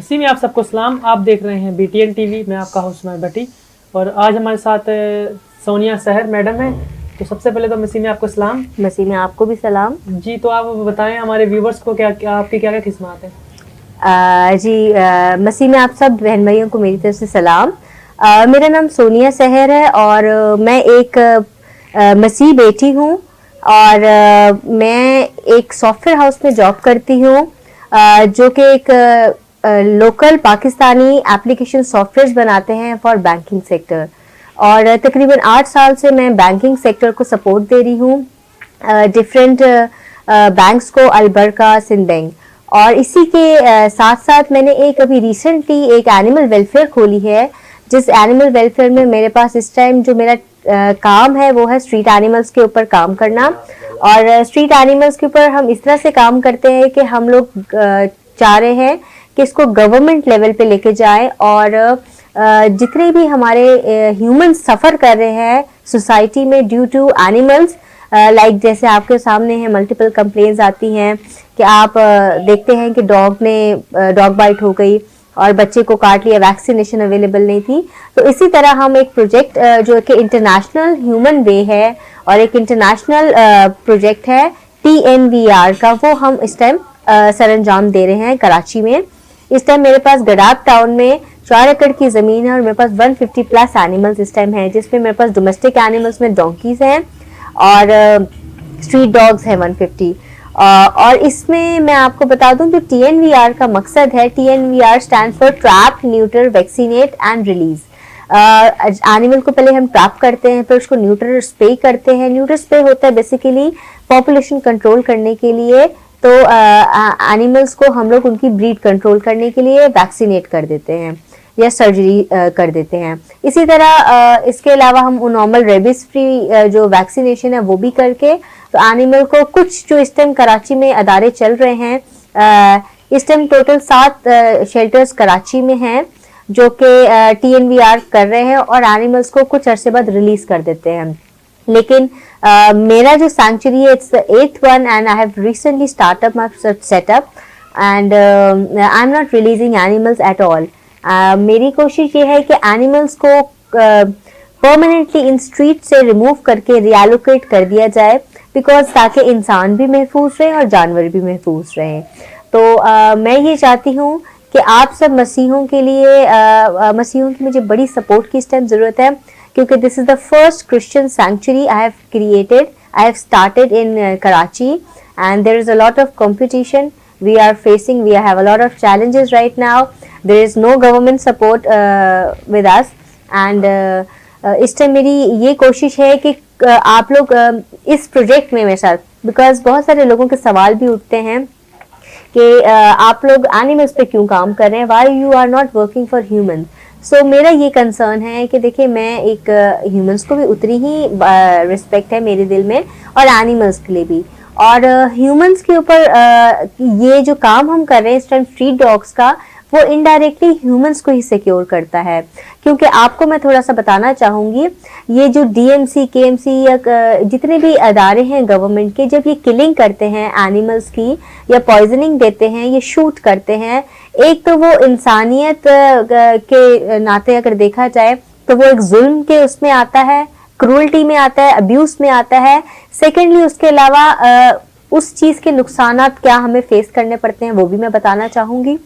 इसी में आप सबको सलाम। आप देख रहे हैं BTN टीवी। मैं आपका होस्ट उमर भट्टी और आज हमारे साथ सोनिया सहर मैडम है। तो सबसे पहले तो मसीह में आपको सलाम। मसीह में आपको भी सलाम जी। तो आप बताएं हमारे व्यूवर्स को आपकी क्या क्या खिदमत है। मसीह में आप सब बहन भाइयों को मेरी तरफ से सलाम। मेरा नाम सोनिया सहर है और मैं एक मसीह बेटी हूँ और मैं एक सॉफ्टवेयर हाउस में जॉब करती हूँ जो कि एक लोकल पाकिस्तानी एप्लीकेशन सॉफ्टवेयर बनाते हैं फॉर बैंकिंग सेक्टर और तकरीबन 8 साल से मैं बैंकिंग सेक्टर को सपोर्ट दे रही हूँ डिफरेंट बैंक्स को, अलबरका, सिंध बैंक। और इसी के साथ साथ मैंने एक अभी रिसेंटली एक एनिमल वेलफेयर खोली है, जिस एनिमल वेलफेयर में मेरे पास इस टाइम जो मेरा काम है वो है स्ट्रीट एनिमल्स के ऊपर काम करना। और स्ट्रीट एनिमल्स के ऊपर हम इस तरह से काम करते हैं कि हम लोग चाह रहे हैं कि इसको गवर्नमेंट लेवल पे लेके जाएं और जितने भी हमारे ह्यूमन सफ़र कर रहे हैं सोसाइटी में ड्यू टू एनिमल्स, लाइक जैसे आपके सामने है मल्टीपल कंप्लेंट्स आती हैं कि आप देखते हैं कि डॉग बाइट हो गई और बच्चे को काट लिया, वैक्सीनेशन अवेलेबल नहीं थी। तो इसी तरह हम एक प्रोजेक्ट जो कि इंटरनेशनल ह्यूमन वे है और एक इंटरनेशनल प्रोजेक्ट है TNVR का, वो हम इस टाइम सरंजाम दे रहे हैं कराची में। इस टाइम मेरे पास गडाब टाउन में 4 एकड़ की ज़मीन है और मेरे पास 150 प्लस एनिमल्स इस टाइम है, जिसमें मेरे पास डोमेस्टिक एनिमल्स में डोंकीज हैं और स्ट्रीट डॉग्स हैं 150। और इसमें मैं आपको बता दूं कि TNVR का मकसद है, TNVR stand for trap, neuter, vaccinate and release. Animal को पहले हम ट्रैप करते हैं, फिर उसको न्यूटर स्प्रे करते हैं। न्यूटर स्प्रे होता है बेसिकली पॉपुलेशन कंट्रोल करने के लिए, तो एनिमल्स को हम लोग उनकी ब्रीड कंट्रोल करने के लिए वैक्सीनेट कर देते हैं या सर्जरी कर देते हैं। इसी तरह इसके अलावा हम नॉर्मल रेबिस फ्री जो वैक्सीनेशन है वो भी करके तो एनिमल को कुछ जो इस टाइम कराची में अदारे चल रहे हैं, इस टाइम टोटल 7 शेल्टर्स कराची में हैं जो कि TNVR कर रहे हैं और एनिमल्स को कुछ अरसे बाद रिलीज कर देते हैं। लेकिन मेरा जो सैंक्चुरी है it's the 8th one and I have recently startup my setup and I am not releasing animals at all. मेरी कोशिश ये है कि एनिमल्स को परमानेंटली इन स्ट्रीट से रिमूव करके रिएलोकेट कर दिया जाए, बिकॉज ताकि इंसान भी महफूज रहे और जानवर भी महफूज रहे। तो मैं ये चाहती हूँ कि आप सब मसीहों के लिए मसीहों की मुझे बड़ी सपोर्ट की इस टाइम ज़रूरत है, क्योंकि this is the first Christian sanctuary I have created, I have started in Karachi and there is a lot of competition we are facing, we have a lot of challenges right now. There is no government support with us and इस time मेरी ये कोशिश है कि आप लोग इस project में मेरे साथ, बिकॉज बहुत सारे लोगों के सवाल भी उठते हैं कि आप लोग एनिमल्स पे क्यों काम कर रहे हैं, why you are not working for human. So मेरा ये कंसर्न है कि देखिए मैं एक ह्यूमंस को भी उतनी ही रिस्पेक्ट है मेरे दिल में और एनिमल्स के लिए भी, और ह्यूमंस के ऊपर ये जो काम हम कर रहे हैं इस टाइम स्ट्रीट डॉग्स का, वो इनडायरेक्टली ह्यूमंस को ही सिक्योर करता है। क्योंकि आपको मैं थोड़ा सा बताना चाहूँगी, ये जो DMC, KMC या जितने भी अदारे हैं गवर्नमेंट के, जब ये किलिंग करते हैं एनिमल्स की या पॉइजनिंग देते हैं, ये शूट करते हैं, एक तो वो इंसानियत के नाते अगर देखा जाए तो वो एक जुल्म के उसमें आता है, क्रूअल्टी में आता है, अब्यूज में आता है। सेकेंडली उसके अलावा उस चीज़ के नुकसानात क्या हमें फेस करने पड़ते हैं वो भी मैं बताना चाहूँगी।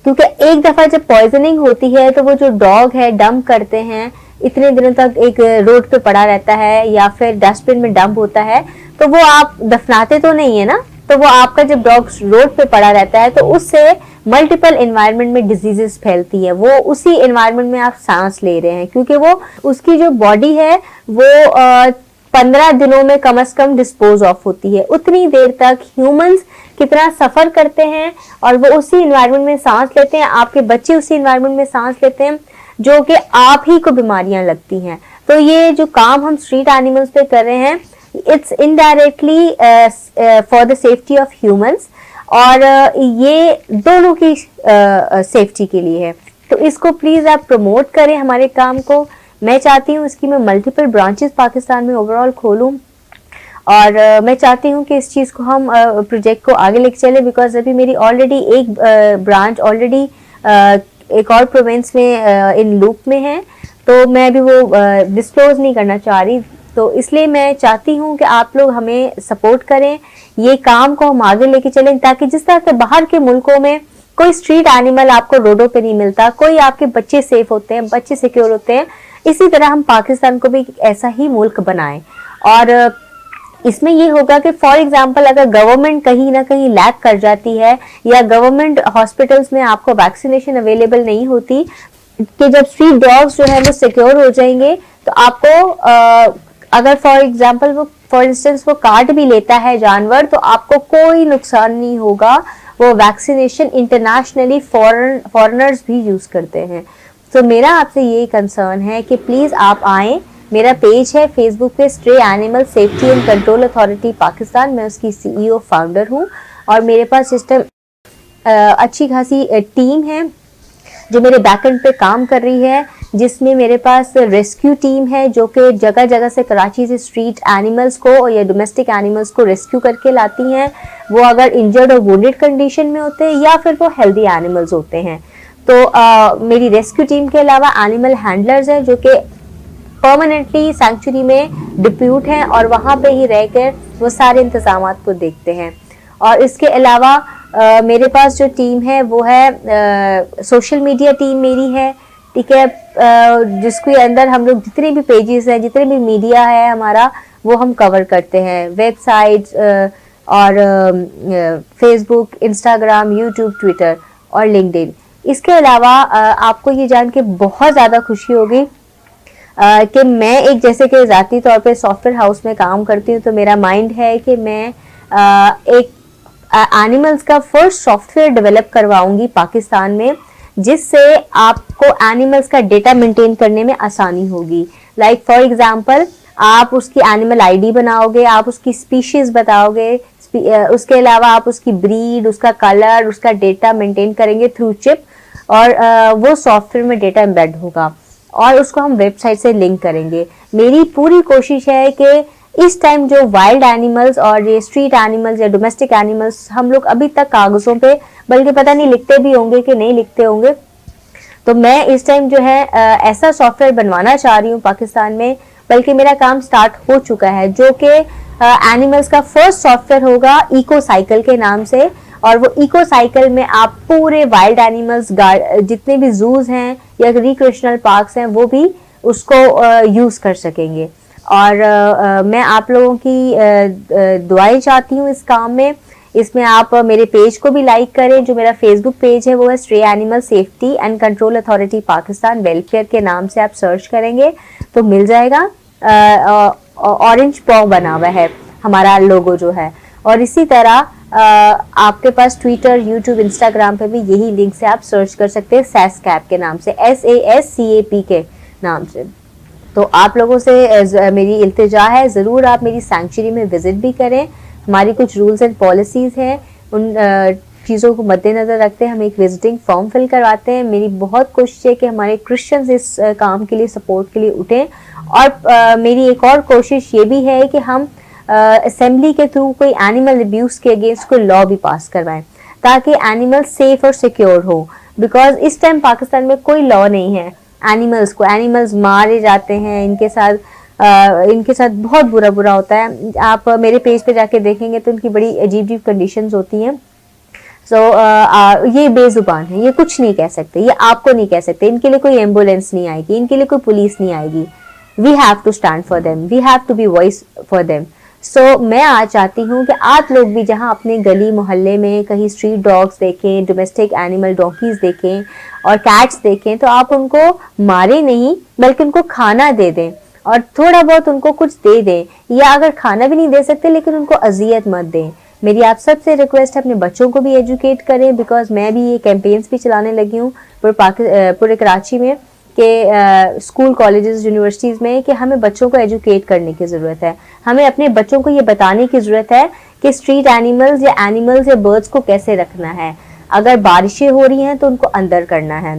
क्योंकि एक दफ़ा जब पॉइजनिंग होती है तो वो जो डॉग है डंप करते हैं, इतने दिनों तक एक रोड पे पड़ा रहता है या फिर डस्टबिन में डंप होता है, तो वो आप दफनाते तो नहीं है ना, तो वो आपका जब डॉग रोड पे पड़ा रहता है तो उससे मल्टीपल एनवायरनमेंट में डिजीजेस फैलती है। वो उसी एनवायरनमेंट में आप सांस ले रहे हैं, क्योंकि वो उसकी जो बॉडी है वो 15 दिनों में कम से कम डिस्पोज ऑफ होती है। उतनी देर तक ह्यूमंस कितना सफ़र करते हैं और वो उसी एनवायरनमेंट में सांस लेते हैं, आपके बच्चे उसी एनवायरनमेंट में सांस लेते हैं, जो कि आप ही को बीमारियां लगती हैं। तो ये जो काम हम स्ट्रीट एनिमल्स पे कर रहे हैं, it's indirectly for the safety of humans, और ये दोनों की सेफ्टी के लिए है। तो इसको प्लीज़ आप प्रमोट करें हमारे काम को। मैं चाहती हूँ इसकी मैं मल्टीपल ब्रांचेस पाकिस्तान में ओवरऑल खोलूँ और मैं चाहती हूँ कि इस चीज़ को हम प्रोजेक्ट को आगे लेके चले, बिकॉज अभी मेरी ऑलरेडी एक ब्रांच ऑलरेडी एक और प्रोविंस में इन लूप में है, तो मैं अभी वो डिस्क्लोज नहीं करना चाह रही। तो इसलिए मैं चाहती हूँ कि आप लोग हमें सपोर्ट करें, ये काम को हम आगे लेके चलें, ताकि जिस तरह से बाहर के मुल्कों में कोई स्ट्रीट एनिमल आपको रोडों पे नहीं मिलता, कोई आपके बच्चे सेफ होते हैं, बच्चे सिक्योर होते हैं, इसी तरह हम पाकिस्तान को भी ऐसा ही मुल्क बनाएं। और इसमें ये होगा कि फॉर एग्जांपल अगर गवर्नमेंट कहीं ना कहीं लैक कर जाती है या गवर्नमेंट हॉस्पिटल्स में आपको वैक्सीनेशन अवेलेबल नहीं होती, कि जब स्ट्रीट डॉग्स जो है वो सिक्योर हो जाएंगे, तो आपको अगर फॉर इंस्टेंस वो काट भी लेता है जानवर, तो आपको कोई नुकसान नहीं होगा। वो वैक्सीनेशन इंटरनेशनली फॉरेनर्स भी यूज करते हैं। तो मेरा आपसे ये कंसर्न है कि प्लीज आप आएं। मेरा पेज है फेसबुक पे, stray animal safety and control authority Pakistan, मैं उसकी CEO फाउंडर हूँ। और मेरे पास सिस्टम अच्छी खासी टीम है जो मेरे बैकएंड पे काम कर रही है, जिसमें मेरे पास रेस्क्यू टीम है जो कि जगह जगह से कराची से स्ट्रीट एनिमल्स को या डोमेस्टिक एनिमल्स को रेस्क्यू करके लाती हैं। वो अगर इंजर्ड और वुंडेड कंडीशन में होते हैं या फिर वो हेल्दी एनिमल्स होते हैं। तो मेरी रेस्क्यू टीम के अलावा एनिमल हैंडलर्स हैं जो कि परमानेंटली सैंक्चुरी में डिप्यूट हैं और वहाँ पे ही रहकर वो सारे इंतजाम को देखते हैं। और इसके अलावा मेरे पास जो टीम है वो है सोशल मीडिया टीम मेरी है, ठीक है, जिसके अंदर हम लोग जितने भी पेजेस हैं, जितने भी मीडिया है हमारा, वो हम कवर करते हैं। वेबसाइट्स और फेसबुक, इंस्टाग्राम, यूट्यूब, ट्विटर और लिंक्डइन। इसके अलावा आपको ये जान के बहुत ज़्यादा खुशी होगी कि मैं एक जैसे कि ज़ाती तौर पे सॉफ्टवेयर हाउस में काम करती हूँ, तो मेरा माइंड है कि मैं एक एनिमल्स का फर्स्ट सॉफ्टवेयर डेवलप करवाऊंगी पाकिस्तान में, जिससे आपको एनिमल्स का डेटा मेंटेन करने में आसानी होगी। लाइक फॉर एग्जांपल, आप उसकी एनिमल आईडी बनाओगे, आप उसकी स्पीशीज बताओगे, उसके अलावा आप उसकी ब्रीड, उसका कलर, उसका डेटा मेंटेन करेंगे थ्रू चिप, और वो सॉफ्टवेयर में डेटा एम्बेड होगा और उसको हम वेबसाइट से लिंक करेंगे। मेरी पूरी कोशिश है कि इस टाइम जो वाइल्ड एनिमल्स और ये स्ट्रीट एनिमल्स या डोमेस्टिक एनिमल्स हम लोग अभी तक कागजों पे, बल्कि पता नहीं लिखते भी होंगे कि नहीं लिखते होंगे, तो मैं इस टाइम जो है ऐसा सॉफ्टवेयर बनवाना चाह रही हूँ पाकिस्तान में, बल्कि मेरा काम स्टार्ट हो चुका है, जो कि एनिमल्स का फर्स्ट सॉफ्टवेयर होगा इको साइकिल के नाम से। और वो इको साइकिल में आप पूरे वाइल्ड एनिमल्स, जितने भी जूज हैं या रिक्रिएशनल पार्क्स हैं, वो भी उसको यूज कर सकेंगे। और मैं आप लोगों की दुआएं चाहती हूँ इस काम में। इसमें आप मेरे पेज को भी लाइक करें। जो मेरा फेसबुक पेज है वो है stray animal safety and control authority Pakistan welfare के नाम से आप सर्च करेंगे तो मिल जाएगा। ऑरेंज पॉ बना हुआ है हमारा लोगो जो है। और इसी तरह आपके पास ट्विटर, यूट्यूब, इंस्टाग्राम पे भी यही लिंक से आप सर्च कर सकते हैं, सैसकैप के नाम से, SASCAP के नाम से। तो आप लोगों से मेरी इल्तिजा है, ज़रूर आप मेरी सैंक्चुरी में विजिट भी करें। हमारी कुछ रूल्स एंड पॉलिसीज़ हैं, उन चीज़ों को मद्देनज़र रखते हैं हम एक विजिटिंग फॉर्म फिल करवाते हैं। मेरी बहुत कोशिश है कि हमारे क्रिश्चियंस इस काम के लिए, सपोर्ट के लिए उठें। और मेरी एक और कोशिश ये भी है कि हम असेंबली के थ्रू कोई एनिमल अब्यूज़ के अगेंस्ट कोई लॉ भी पास करवाएं, ताकि एनिमल सेफ और सिक्योर हो। बिकॉज इस टाइम पाकिस्तान में कोई लॉ नहीं है एनिमल्स मारे जाते हैं, इनके साथ बहुत बुरा होता है। आप मेरे पेज पे जाके देखेंगे तो इनकी बड़ी अजीब कंडीशंस होती हैं। ये बेजुबान है, ये कुछ नहीं कह सकते, ये आपको नहीं कह सकते, इनके लिए कोई एम्बुलेंस नहीं आएगी, इनके लिए कोई पुलिस नहीं आएगी। We have to stand for them, we have to be voice for them. So मैं आज चाहती हूँ कि आप लोग भी जहाँ अपने गली मोहल्ले में कहीं स्ट्रीट डॉग्स देखें, डोमेस्टिक एनिमल डॉगीज देखें और कैट्स देखें, तो आप उनको मारे नहीं बल्कि उनको खाना दे दें और थोड़ा बहुत उनको कुछ दे दें, या अगर खाना भी नहीं दे सकते लेकिन उनको अजियत मत दें। मेरी आप सबसे रिक्वेस्ट है अपने बच्चों को भी एजुकेट करें, बिकॉज मैं भी ये कैंपेन्स भी चलाने लगी हूँ पूरे कराची में कि स्कूल, कॉलेजेस, यूनिवर्सिटीज़ में, कि हमें बच्चों को एजुकेट करने की ज़रूरत है। हमें अपने बच्चों को ये बताने की ज़रूरत है कि स्ट्रीट एनिमल्स या बर्ड्स को कैसे रखना है। अगर बारिशें हो रही हैं तो उनको अंदर करना है,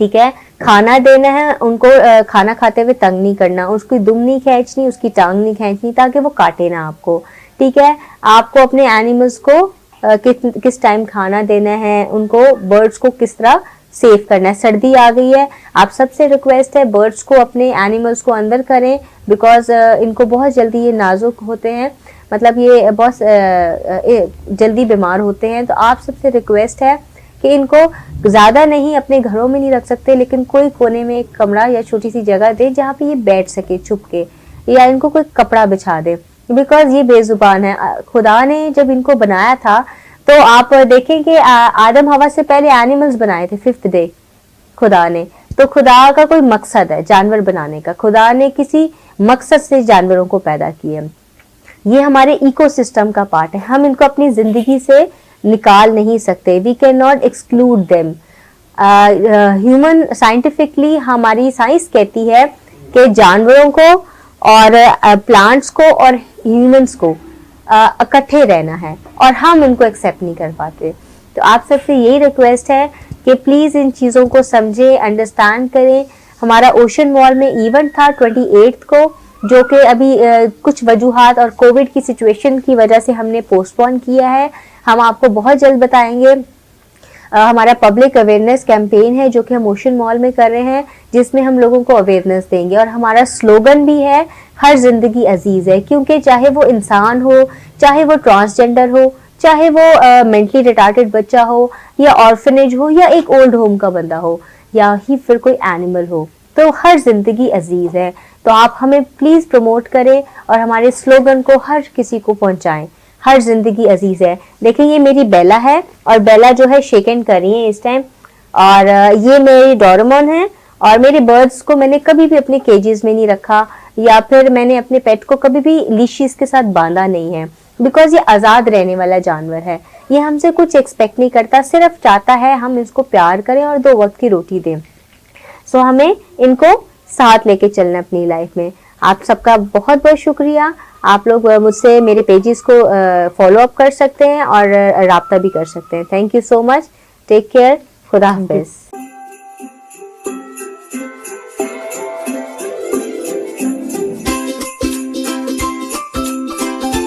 ठीक है। खाना देना है उनको, खाना खाते हुए तंग नहीं करना, उसकी दुम नहीं खींचनी, उसकी टांग नहीं खींचनी ताकि वो काटे ना आपको, ठीक है। आपको अपने एनिमल्स को किस टाइम खाना देना है, उनको बर्ड्स को किस तरह सेव करना है। सर्दी आ गई है, आप सबसे रिक्वेस्ट है बर्ड्स को, अपने एनिमल्स को अंदर करें, बिकॉज इनको बहुत जल्दी ये नाजुक होते हैं, मतलब ये बहुत जल्दी बीमार होते हैं। तो आप सबसे रिक्वेस्ट है कि इनको ज़्यादा नहीं, अपने घरों में नहीं रख सकते, लेकिन कोई कोने में एक कमरा या छोटी सी जगह दे जहाँ पे ये बैठ सके छुप के, या इनको कोई कपड़ा बिछा दे, बिकॉज ये बेजुबान है। खुदा ने जब इनको बनाया था, तो आप देखें कि आदम हवा से पहले एनिमल्स बनाए थे 5th डे खुदा ने। तो खुदा का कोई मकसद है जानवर बनाने का, खुदा ने किसी मकसद से जानवरों को पैदा किए। ये हमारे इकोसिस्टम का पार्ट है, हम इनको अपनी जिंदगी से निकाल नहीं सकते, we can not exclude them. Human scientifically हमारी साइंस कहती है कि जानवरों को और प्लांट्स को और ह्यूमंस को इकट्ठे रहना है, और हम इनको एक्सेप्ट नहीं कर पाते। तो आप सबसे यही रिक्वेस्ट है कि प्लीज़ इन चीज़ों को समझें, अंडरस्टैंड करें। हमारा ओशन मॉल में इवेंट था 28 को, जो कि अभी कुछ वजूहात और कोविड की सिचुएशन की वजह से हमने पोस्टपोन किया है। हम आपको बहुत जल्द बताएंगे। हमारा पब्लिक अवेयरनेस कैंपेन है जो कि हम ओशन मॉल में कर रहे हैं, जिसमें हम लोगों को अवेयरनेस देंगे। और हमारा स्लोगन भी है, हर जिंदगी अजीज है, क्योंकि चाहे वो इंसान हो, चाहे वो ट्रांसजेंडर हो, चाहे वो मेंटली रिटार्टेड बच्चा हो, या ऑर्फनेज हो, या एक ओल्ड होम का बंदा हो, या ही फिर कोई एनिमल हो, तो हर जिंदगी अजीज है। तो आप हमें प्लीज प्रमोट करें और हमारे स्लोगन को हर किसी को पहुंचाएं, हर जिंदगी अजीज है। देखिए ये मेरी बेला है, और बेला जो है शेकन कर रही है इस टाइम, और ये मेरी डोरेमोन है। और मेरे बर्ड्स को मैंने कभी भी अपने केजेस में नहीं रखा, या फिर मैंने अपने पेट को कभी भी लीशीज के साथ बांधा नहीं है, बिकॉज ये आज़ाद रहने वाला जानवर है। ये हमसे कुछ एक्सपेक्ट नहीं करता, सिर्फ चाहता है हम इसको प्यार करें और 2 वक्त की रोटी दें। सो हमें इनको साथ लेके चलना अपनी लाइफ में। आप सबका बहुत बहुत शुक्रिया। आप लोग मुझसे मेरे पेजेस को फॉलो अप कर सकते हैं और राब्ता भी कर सकते हैं। Thank you so much, take care, खुदा हाफिज।